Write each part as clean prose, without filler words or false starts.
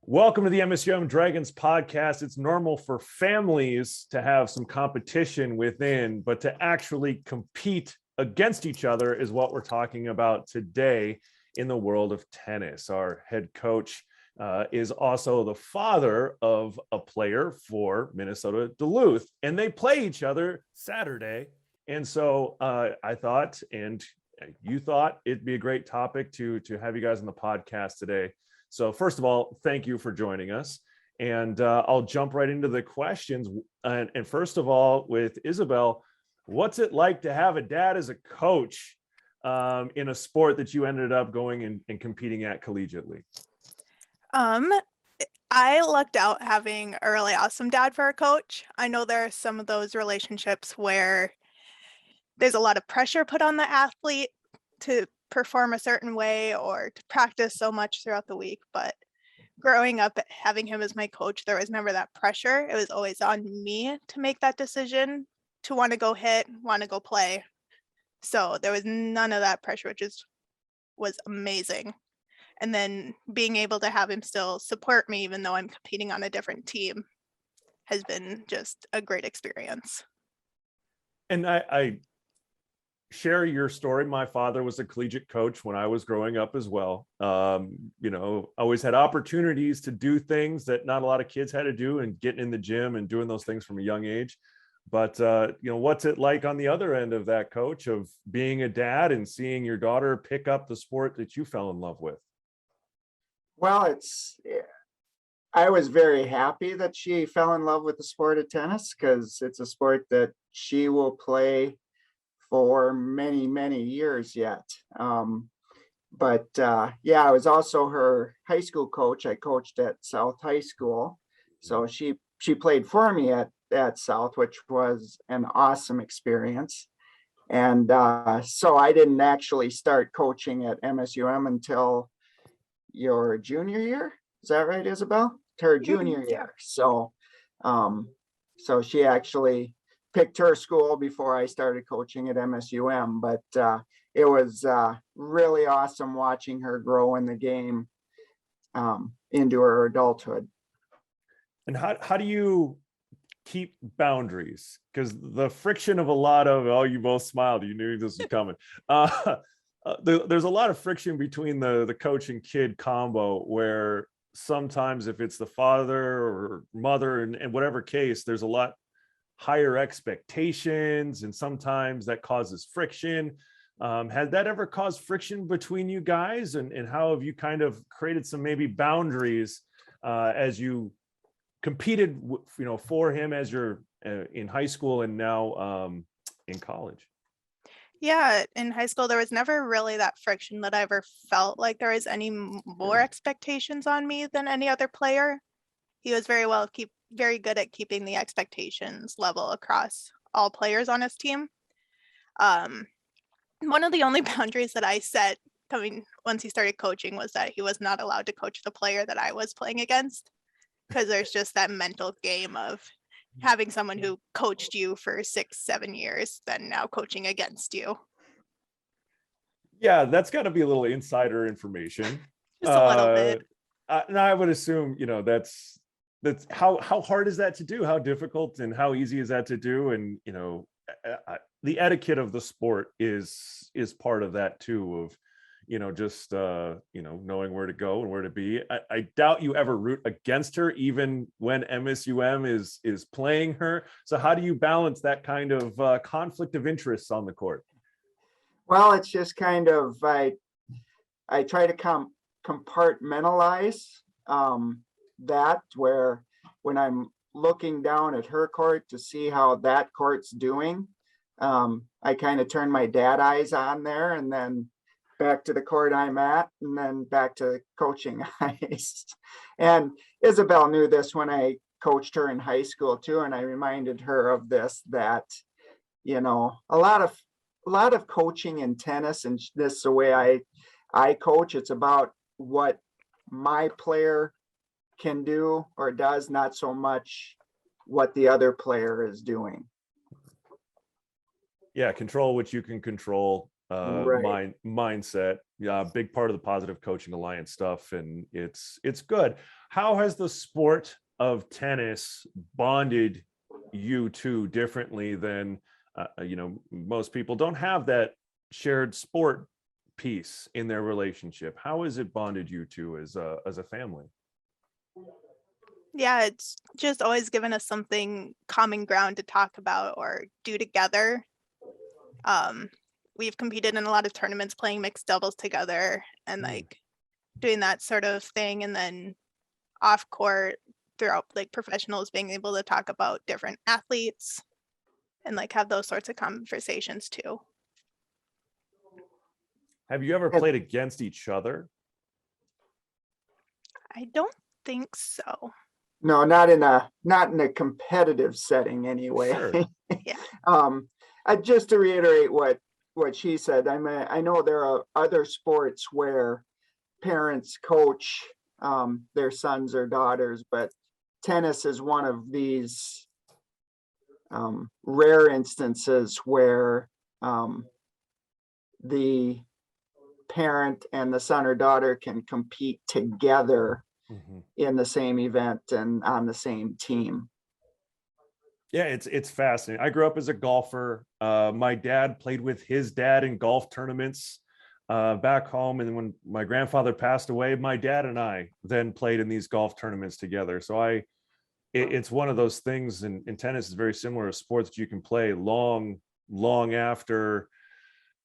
Welcome to the MSUM Dragons Podcast. It's normal for families to have some competition within, but to actually compete against each other is what we're talking about today in the world of tennis. Our head coach is also the father of a player for Minnesota Duluth, and they play each other Saturday. And so I thought, and you thought, it'd be a great topic to have you guys on the podcast today. So first of all, thank you for joining us. And I'll jump right into the questions. And first of all, with Isabel, what's it like to have a dad as a coach in a sport that you ended up going and competing at collegiately? I lucked out having a really awesome dad for a coach. I know there are some of those relationships where there's a lot of pressure put on the athlete to perform a certain way or to practice so much throughout the week. But growing up, having him as my coach, there was never that pressure. It was always on me to make that decision, to want to go hit, want to go play. So there was none of that pressure, which was amazing. And then being able to have him still support me, even though I'm competing on a different team, has been just a great experience. And I share your story. My father was a collegiate coach when I was growing up as well. Always had opportunities to do things that not a lot of kids had to do, and getting in the gym and doing those things from a young age. But, what's it like on the other end of that, coach, of being a dad and seeing your daughter pick up the sport that you fell in love with? Well, I was very happy that she fell in love with the sport of tennis, because it's a sport that she will play for many, many years yet. I was also her high school coach. I coached at South High School. So she played for me at South, which was an awesome experience. And so I didn't actually start coaching at MSUM until your junior year. Is that right, Isabel? Her junior year. So she actually picked her school before I started coaching at MSUM, but it was really awesome watching her grow in the game into her adulthood. And how do you keep boundaries? Because the friction of a lot of, oh, you both smiled, you knew this was coming. There's a lot of friction between the coach and kid combo, where sometimes if it's the father or mother and whatever case, there's a lot higher expectations, and sometimes that causes friction. Has that ever caused friction between you guys, and how have you kind of created some maybe boundaries as you competed for him as you're in high school and now in college? Yeah, in high school, there was never really that friction that I ever felt like there was any more expectations on me than any other player. He was very good at keeping the expectations level across all players on his team. One of the only boundaries that I set once he started coaching was that he was not allowed to coach the player that I was playing against, because there's just that mental game of having someone who coached you for 6-7 years then now coaching against you. Yeah, that's got to be a little insider information. Just a little bit. And I would assume, that's how hard is that to do? How difficult and how easy is that to do? And, the etiquette of the sport is part of that too, of, just, knowing where to go and where to be. I doubt you ever root against her, even when MSUM is playing her. So how do you balance that kind of conflict of interests on the court? Well, it's just kind of, I try to compartmentalize that, where when I'm looking down at her court to see how that court's doing, I kind of turn my dad eyes on there, and then back to the court I'm at, and then back to coaching eyes. And Isabel knew this when I coached her in high school too, and I reminded her of this, that a lot of coaching in tennis, and this is the way I coach, it's about what my player can do or does, not so much what the other player is doing. Yeah, control what you can control. Right. Mindset. Yeah, a big part of the Positive Coaching Alliance stuff, and it's good. How has the sport of tennis bonded you two differently than most people don't have that shared sport piece in their relationship? How has it bonded you two as a family? Yeah, it's just always given us something common ground to talk about or do together. We've competed in a lot of tournaments playing mixed doubles together and like doing that sort of thing. And then off court throughout like professionals being able to talk about different athletes and like have those sorts of conversations too. Have you ever played against each other? I don't think so. No, not in a competitive setting anyway. Sure. Yeah. Just to reiterate what she said, I know there are other sports where parents coach their sons or daughters, but tennis is one of these rare instances where the parent and the son or daughter can compete together in the same event and on the same team. Yeah, it's fascinating. I grew up as a golfer. My dad played with his dad in golf tournaments back home. And when my grandfather passed away, my dad and I then played in these golf tournaments together. So it's one of those things, and tennis is very similar to sports that you can play long after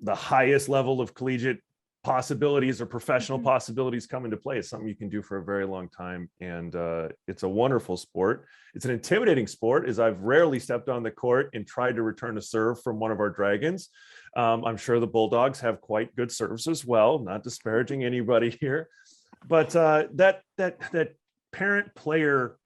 the highest level of collegiate possibilities or professional possibilities come into play. It's something you can do for a very long time, and it's a wonderful sport. It's an intimidating sport, as I've rarely stepped on the court and tried to return a serve from one of our Dragons. I'm sure the Bulldogs have quite good serves as well, not disparaging anybody here, but that parent player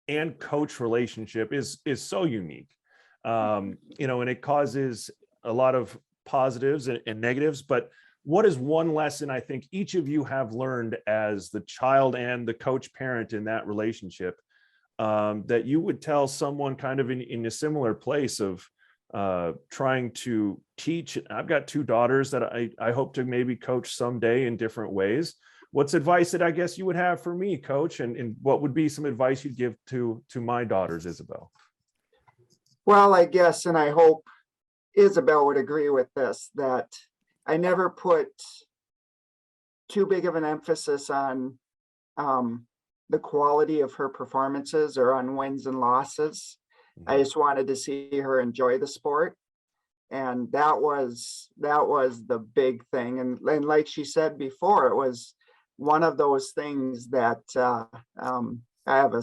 and coach relationship is so unique, and it causes a lot of positives and negatives. But what is one lesson I think each of you have learned as the child and the coach parent in that relationship, that you would tell someone kind of in a similar place of trying to teach? I've got two daughters that I hope to maybe coach someday in different ways. What's advice that I guess you would have for me, Coach? And what would be some advice you'd give to my daughters, Isabel? Well, I guess, and I hope Isabel would agree with this, that I never put too big of an emphasis on the quality of her performances or on wins and losses. I just wanted to see her enjoy the sport. And that was the big thing. And like she said before, it was one of those things that I have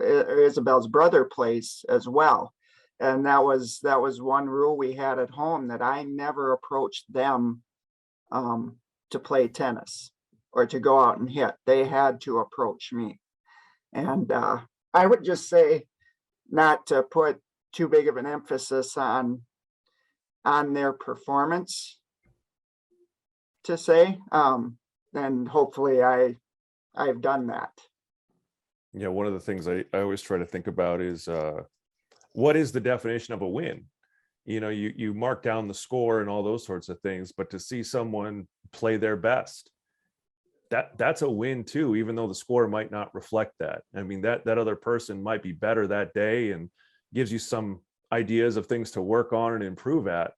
Isabel's brother plays as well. And that was one rule we had at home, that I never approached them to play tennis or to go out and hit. They had to approach me. And I would just say not to put too big of an emphasis on their performance, to say, and hopefully I've done that. Yeah, one of the things I always try to think about is what is the definition of a win? You mark down the score and all those sorts of things, but to see someone play their best, that's a win too, even though the score might not reflect that. I mean, that other person might be better that day and gives you some ideas of things to work on and improve at,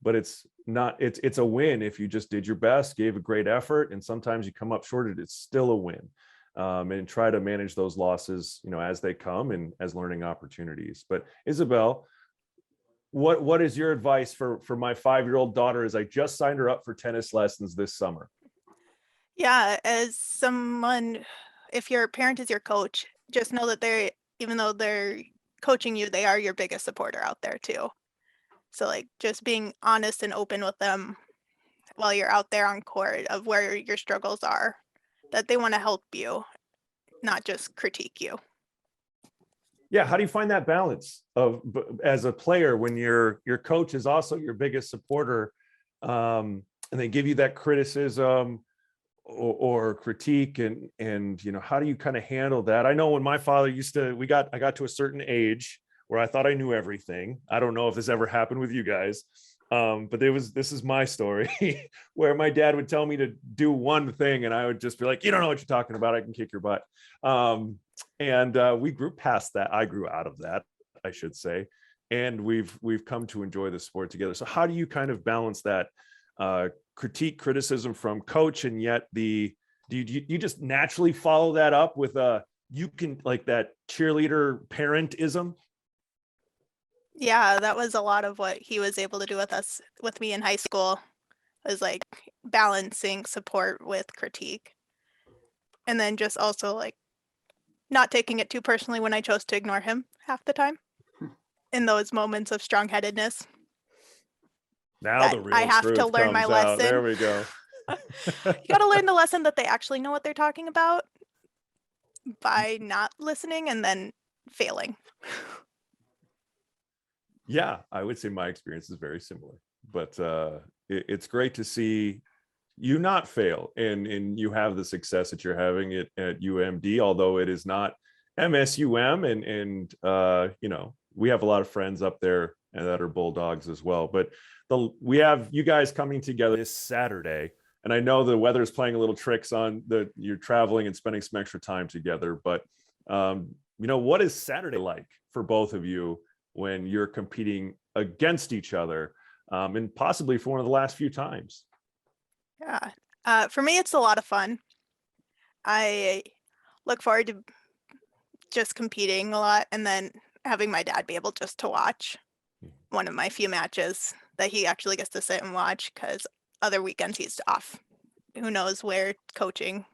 but it's a win if you just did your best, gave a great effort, and sometimes you come up short, it's still a win. And try to manage those losses, as they come and as learning opportunities. But Isabel, what is your advice for my 5-year-old daughter as I just signed her up for tennis lessons this summer? Yeah, as someone, if your parent is your coach, just know that even though they're coaching you, they are your biggest supporter out there too. So like just being honest and open with them while you're out there on court of where your struggles are, that they want to help you, not just critique you. Yeah, how do you find that balance of, as a player, when your coach is also your biggest supporter, and they give you that criticism or critique, and how do you kind of handle that? I know when my father I got to a certain age where I thought I knew everything. I don't know if this ever happened with you guys, But this is my story where my dad would tell me to do one thing and I would just be like, you don't know what you're talking about. I can kick your butt. And we grew past that. I grew out of that, I should say. And we've come to enjoy the sport together. So how do you kind of balance that criticism from coach, and yet do you just naturally follow that up with you can, like, that cheerleader parentism? Yeah, that was a lot of what he was able to do with me in high school, was like balancing support with critique. And then just also like not taking it too personally when I chose to ignore him half the time in those moments of strong-headedness. Now the real I have truth to learn my comes out. lesson. There we go. You got to learn the lesson that they actually know what they're talking about by not listening and then failing. Yeah, I would say my experience is very similar, but it's great to see you not fail and you have the success that you're having at UMD, although it is not MSUM, and you know, we have a lot of friends up there that are Bulldogs as well. But we have you guys coming together this Saturday, and I know the weather is playing a little tricks on you're traveling and spending some extra time together. But you know, what is Saturday like for both of you when you're competing against each other, and possibly for one of the last few times? Yeah, for me, it's a lot of fun. I look forward to just competing a lot, and then having my dad be able just to watch one of my few matches that he actually gets to sit and watch, because other weekends he's off. Who knows where coaching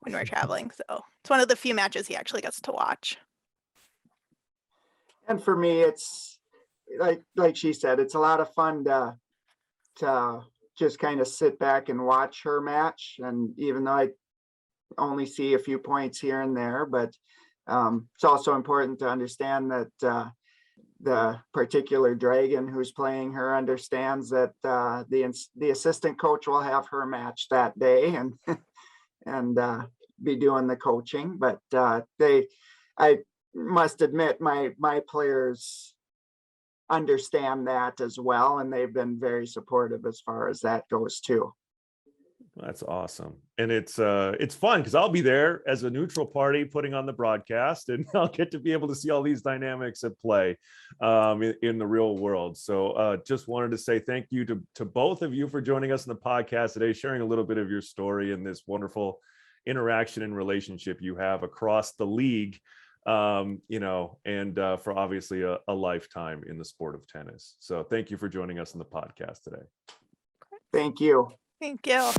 when we're traveling. So it's one of the few matches he actually gets to watch. And for me, it's like she said, it's a lot of fun to just kind of sit back and watch her match. And even though I only see a few points here and there, but it's also important to understand that the particular Dragon who's playing her understands that the assistant coach will have her match that day and be doing the coaching. But I must admit, my players understand that as well, and they've been very supportive as far as that goes too. That's awesome. And it's fun because I'll be there as a neutral party putting on the broadcast, and I'll get to be able to see all these dynamics at play in the real world. So just wanted to say thank you to both of you for joining us in the podcast today, sharing a little bit of your story and this wonderful interaction and relationship you have across the league, you know, and for obviously a lifetime in the sport of tennis. So thank you for joining us in the podcast today. Thank you. Thank you.